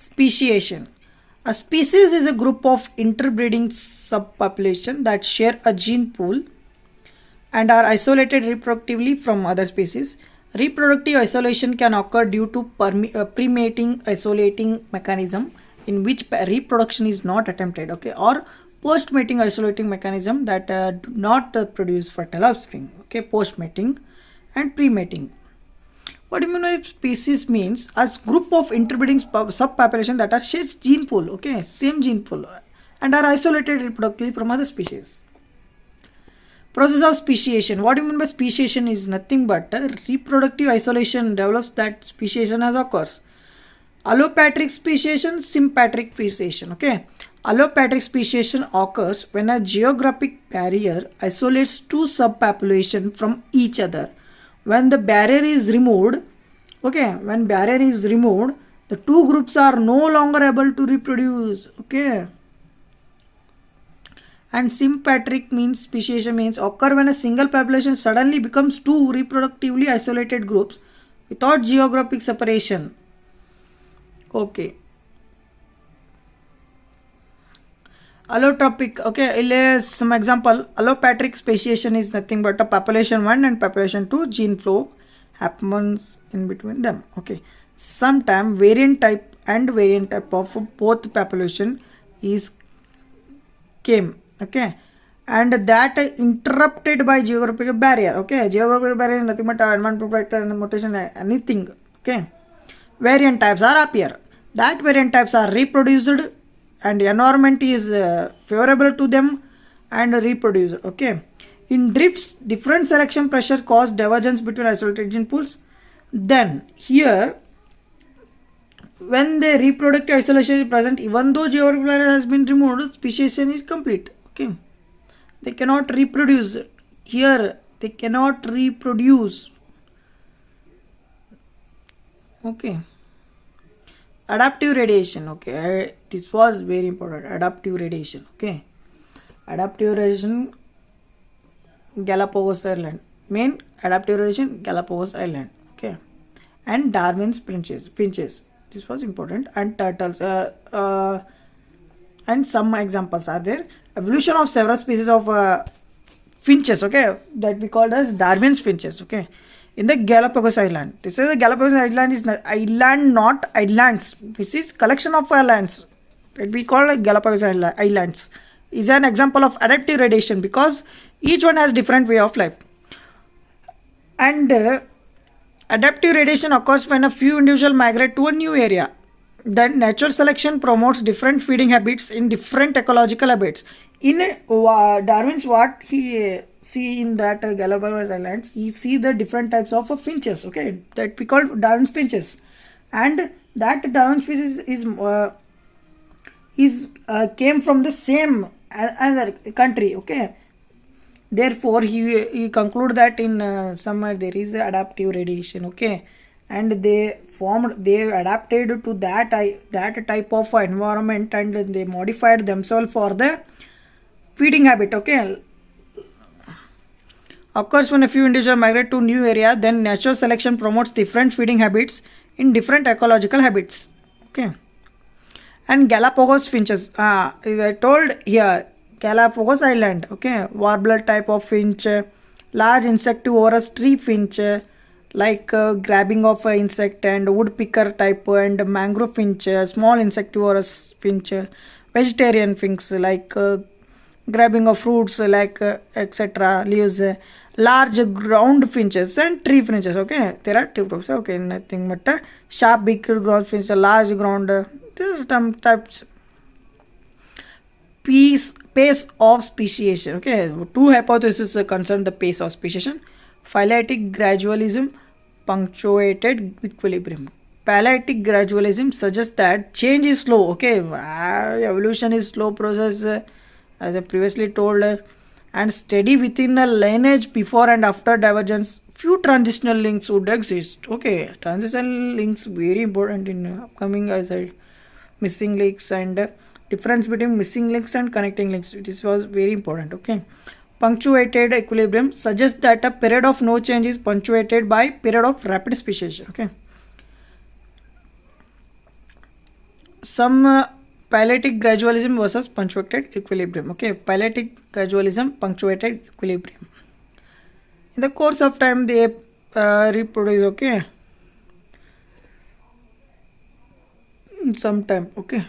Speciation. A species is a group of interbreeding subpopulation that share a gene pool and are isolated reproductively from other species. Reproductive isolation can occur due to pre-mating isolating mechanism in which reproduction is not attempted, okay, or post-mating isolating mechanism that do not produce fertile offspring, okay, post-mating and pre-mating. What do you mean by species? Means as group of interbreeding subpopulation that are shares gene pool, okay, same gene pool, and are isolated reproductively from other species. Process of speciation. What do you mean by speciation? Is nothing but reproductive isolation develops that speciation as occurs. Allopatric speciation, sympatric speciation. Okay, allopatric speciation occurs when a geographic barrier isolates two subpopulations from each other. When the barrier is removed, okay, when barrier is removed, the two groups are no longer able to reproduce, okay. And sympatric means speciation means occur when a single population suddenly becomes two reproductively isolated groups without geographic separation, okay. Allotropic, okay, some example. Allopatric speciation is nothing but a population 1 and population 2 gene flow happens in between them, okay. Sometimes variant type of both population is came, okay, and that interrupted by geographical barrier, okay. Geographical barrier is nothing but advanced proprietor and mutation, anything, okay. Variant types are appear. That variant types are reproduced and environment is favorable to them and reproduce, okay. In drifts, different selection pressure cause divergence between isolated gene pools. Then here, when the reproductive isolation is present, even though geographic barrier has been removed, speciation is complete, okay. They cannot reproduce here, they cannot reproduce, okay. Adaptive radiation, okay, this was very important. Adaptive radiation, okay. Adaptive radiation, Galapagos Island. Main adaptive radiation, Galapagos Island, okay. And Darwin's finches. This was important. And turtles. And some examples are there. Evolution of several species of finches, okay, that we called as Darwin's finches, okay. In the Galapagos Island. This is the Galapagos Island is island, not islands. This is collection of islands that we call Galapagos Islands. Is an example of adaptive radiation because each one has different way of life. And adaptive radiation occurs when a few individuals migrate to a new area. Then natural selection promotes different feeding habits in different ecological habits. In Darwin's, what he see in that Galapagos Islands, he see the different types of finches, okay, that we call Darwin's finches, and that Darwin's finches is came from the same other country, okay. Therefore, he conclude that in somewhere there is adaptive radiation, okay, and they adapted to that type of environment and they modified themselves for the feeding habit, okay. Occurs when a few individuals migrate to new area, then natural selection promotes different feeding habits in different ecological habits, okay. And Galapagos finches, as I told here, Galapagos Island, okay, warbler type of finch, large insectivorous tree finch, like grabbing of insect, and woodpecker type, and mangrove finch, small insectivorous finch, vegetarian finch like grabbing of fruits like etc. leaves, large ground finches and tree finches, okay. There are two types, okay, nothing but sharp beaked ground finch, large ground, there are some types. Pace of speciation, okay. Two hypotheses concern the pace of speciation: phyletic gradualism, punctuated equilibrium. Phyletic gradualism suggests that change is slow, okay. Evolution is slow process, as I previously told, and steady within a lineage before and after divergence. Few transitional links would exist, okay. Transitional links very important in upcoming, as I missing links and difference between missing links and connecting links. This was very important, okay. Punctuated equilibrium suggests that a period of no change is punctuated by period of rapid speciation, okay. some phyletic gradualism versus punctuated equilibrium. Okay, phyletic gradualism, punctuated equilibrium. In the course of time, they reproduce. Okay, in some time. Okay.